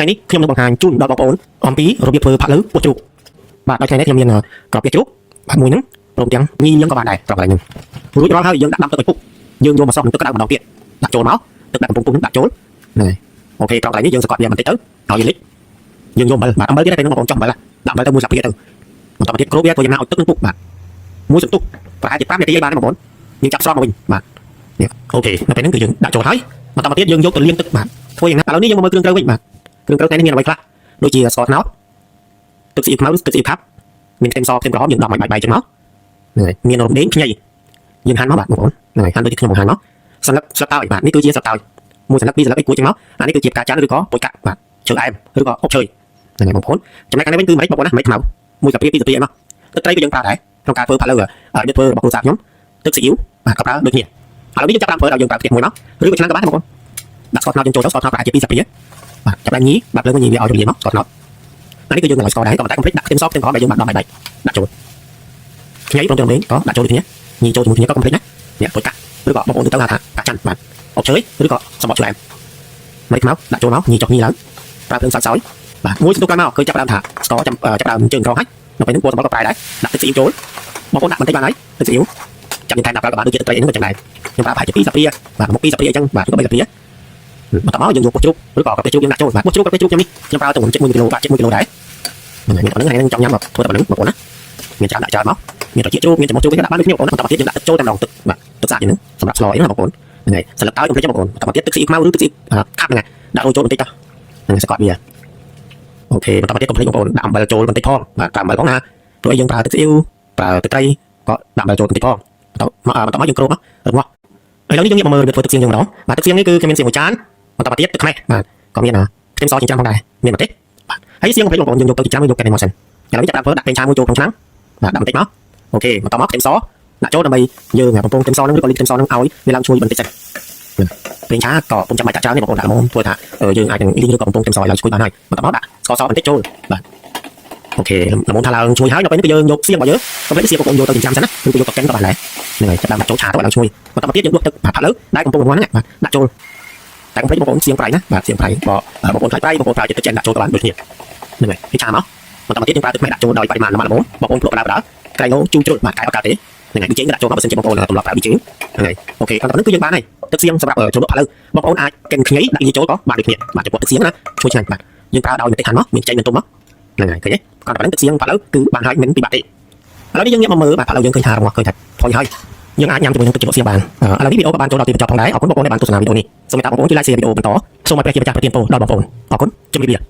ថ្ងៃនេះខ្ញុំនឹងបង្ហាញជូនដល់បងប្អូនអំពីរបៀបធ្វើផាក់លើពោះជ្រូកបាទដោយថ្ងៃនេះខ្ញុំមានក្របពោះជ្រូកបាទមួយហ្នឹងព្រមទាំងញីយើងក៏បានដែរប្រហែលហ្នឹងរួចរាល់ហើយយើងដាក់ដាំទឹកឲ្យពុះយើងយកមកសោះនឹងទឹកក្តៅម្ដងទៀតដាក់ចូលមកទឹកដាក់កំពុងពុះដាក់ចូលហ្នឹងអូខេប្រហែលនេះយើងសកត់វាបន្តិចទៅឲ្យវាលិចយើងយកអំបិលបាទអំបិលទៀតតែនឹងបងប្អូនចង់អំបិលដាក់អំបិលទៅមួយស្លាបព្រាទៅបន្តទៀតគ្របវាក៏យ៉ាងណាឲ្យទឹកនឹងពុះបាទមួយសន្ទុះប្រហែលជា5នាទីឲ្យបានបងប្អូនយើងចាប់ស្រោតមកវិញបាទនេះអូខេនៅពេលហ្នឹងគឺយើងដាក់ចូលហើយបន្តទៀតយើងយកទៅលាងទឹកបាទធ្វើយ៉ាងណាឥឡូវនេះយើងមកមើលគ្រឿងត្រូវវិញបាទគ្រឿងត្រូវថ្ងៃនេះមានអ្វីខ្លះដូចជាស្ករត្នោតទឹកស៊ីអ៊ីវខ្មៅទឹកស៊ីអ៊ីវខាប់មានខ្ទឹមសខ្ទឹមក្រហមយើងដំឲ្យបាយចឹងមកហ្នឹងហើយមានរំដេងខ្ញីយើងហាន់មកបាទបងប្អូនហ្នឹងហើយហាន់ដូចខ្ញុំបង្ហាញមកសន្លឹកស្លឹកតើយបាទនេះគឺជាស្លឹកតើយមួយសន្លឹកពីរសន្លឹកអីគួរចឹងមកអានេះគឺជាផ្កាច័ន្ទឬក៏ពុយកាក់បាទឈើអែមឬក៏អុកឈើហ្នឹងហើយបងប្អូនចំណែកខាងនេះវិញគឺម្រេចបងប្អូនណាម្រេចខ្មៅមួយកាពីពីរកាពីអីមកទឹកត្រីក៏យើងប្រើដែរក្នុងការធ្វើផាក់លើនេះធ្វើរបស់គ្រួសារខ្ញុំទឹកស៊ីអ៊ីវបាទក៏ប្រើដូចគ្នាឥឡូវនេះយើងចាប់តាមធ្វើដល់យើងប្រើផ្ទះមួយមកឬក៏ឆ្នាំក៏បានបងប្អូនដាក់ស្ករត្នោតយើងចូលស្ករត្នោតប្រហែលជា2ស្លាបព្រាបាទចាប់បានញីបាទលើញីវាឲ្យរលាយមកស្ករត្នោតអានេះគឺយើងនឹងឲ្យស្ករដែរក៏តែកុំភ្លេចដាក់ខ្ទឹមសខ្ទឹមក្រហមដែលយើងបានដំឲ្យបាយដាក់ចូលខ្ញីព្រមទាំងរំដេងក៏ដាក់ចូលដូចគ្នាញីចូលជាមួយគ្នាក៏កុំភ្លេចណានេះពុយកាក់ឬក៏បងប្អូនទៅហៅថាកាច័ន្ទបាទអុកឈើឬក៏សម្បកឈើអែមម្រេចខ្មៅដាក់ចូលមកញីចុះញីឡើងប្រើភ្លើងសាច់សោយបាទមួយសន្ទុះក្រោយមកគឺចាប់ដើមថាស្ករចាប់ដើមជើងក្រហើយនៅពេលនេះពណ៌សម្បកក៏ប្រែដែរដាក់ទឹកស៊ីអ៊ីវចូលបងប្អូនដាក់បន្តិចបានហើយទឹកស៊ីអ៊ីវចាំយើងថែមដាក់ប្រើក៏បានដូចជាទឹកត្រីហ្នឹងក៏ចឹងដែរខ្ញុំប្រើប្រហែលជា2ស្លាបព្រាបាទមក2ស្លាបព្រាអញ្ចឹងបាទឬក៏3ស្លាបព្រាបន្តមកយើងយកពោះជ្រូកឬក៏កាពីជ្រូកយើងដាក់ចូលបាទពោះជ្រូកកាពីជ្រូកខ្ញុំនេះខ្ញុំប្រើទៅ1.1 គីឡូបាទ1គីឡូដែរហ្នឹងហើយនេះចង់ញ៉ាំធ្វើតែប៉ុណ្្នឹងបងប្អូនណាមានច្រើនដាក់ច្រើនមកមានត្រចៀកជ្រូកមានចំមុះជ្រូកគេដាក់បានដូចគ្នាបងប្អូនបន្តមកទៀតយើងដាក់ទឹកចូលតែម្ដងទឹកបាទទឹកស្អាតយ៉ាងហ្នឹងសម្រាប់ស្លអីណាបងប្អូនហ្នឹងហើយសន្លឹកតើយកុំភ្លេចបងប្អូនបន្តមកទៀតទឹកស៊ីអ៊ីវខ្មៅឬទឹកស៊ីខាប់ហ្នឹងដាក់ចូលបន្តិចទៅហ្នឹងសកត់វាអូខេបន្តមកទៀតកុំភ្លេចបងប្អូនដាក់អំបិលចូលបន្តិចផងបាទដាក់អំបិលផងណាព្រោះយើងប្រើទឹកស៊ីអ៊ីវប្រើទឹកត្រីក៏ដាក់អំបិលចូលបន្តិចផងបន្តមកយើងគ្របមករឹងមកឥឡូវនេះយើងងាកមកមើលរបៀបធ្វើទឹកសៀងយើងម្ដងបាទទឹកសៀងនេះគឺខ្ញុំមានសៀងមួយចានបន្តមកទៀតទឹកខ្មេះបាទក៏មានខ្ទឹមសចិញ្ច្រាំផងដែរមានម្ទេសបាទហើយសៀងកុំភ្លេចបងប្អូនយើងយកទៅចិញ្ច្រាំយកកែនេះមកសិនឥឡូវនេះចាប់ដាក់ប្រេងឆាមួយចូលក្នុងឆ្នាំងបាទដាក់បន្តិចមកអូខេបន្តមកខ្ទឹមសដាក់ចូលដើម្បីយើងបំពងខ្ទឹមសហ្នឹងឬក៏លីខ្ទឹមសហ្នឹងឲ្យវាឡើងឈ្ងុយបន្តិចសិនប្រេងឆាក៏ពុំចាំបាច់ដាក់ច្រើនទេបងប្អូនដាក់ល្មមធ្វើថាយើងអាចនឹងលីងឬក៏បំពងខ្ទឹមសឲ្យឡើងឈ្ងុយបានហើយបន្តមកដាក់ស្ករសបន្តិចចូលបាទអូខេល្មមថាឡើងឈ្ងុយហើយដល់ពេលនេះគឺយើងយកសៀងរបស់យើងកុំភ្លេចសៀងបងប្អូនយកទៅចិញ្ច្រាំសិនណាឬក៏យកទៅកិនក៏បានដែរហ្នឹងហើយចាប់ដាក់ចូលឆាទៅឡើងឈ្ងុយបន្តមកទៀតយើងដួសទឹកផាត់លើដែលកំពុងរងាស់ហ្នឹងបាទដាក់ចូលតែកុំភ្លេចបងប្អូនសៀងប្រៃណាបាទសៀងប្រៃក៏បងប្អូនខ្លាចប្រៃបងប្អូនប្រើចិត្តចិនដាក់ចូលក៏បានដូចគ្នាហ្នឹងហើយពីឆាមកបន្តមកទៀតយើងប្រើទឹកខ្មេះដាក់ចូលដោយបរិមាណល្មមបងប្អូនភ្លក់បដាក្រៃងជូរជ្រុលបាទកែអត់កើតទេហ្នឹងហើយប៊ីចេងដាក់ចូលមកបើសិនជាបងប្អូនទម្លាប់ប្រើប៊ីចេងហ្នឹងហើយអូខេបន្តទៅគឺយើងបានហើយទឹកសៀងសម្រាប់ចូលលក់ផាក់លើបងប្អូនអាចកិនខ្ញីដាក់ញីចូលក៏បានដូចគ្នាបាទចំពោះទឹកសៀងណាឈ្ងុយឆ្ងាញ់បាទយើងប្រើដោយបន្តិចហាន់មកមានចេញមានទុំមកហ្នឹងហើយឃើញទេគាត់តែប៉ុណ្្នឹងទឹកសៀងផាក់លើគឺបានហើយមិនពិបាកទេឥឡូវនេះយើងងាកមកមើលបាទផាក់លើយើងឃើញថារងាស់ឃើញថាផុយហើយយើងអាចញ៉ាំជាមួយនឹងទឹកជ្រក់សៀងបានឥឡូវនេះវីដេអូក៏បានចូលដល់ទីបញ្ចប់ផងដែរអរគុណបងប្អូនដែលបានទស្សនាវីដេអូនេះសូមមេត្តាបងប្អូនជួយ like share វីដេអូបន្តសូមឲ្យព្រះជាម្ចាស់ប្រទានពរដល់បងប្អូនអរគុណជម្រាបលា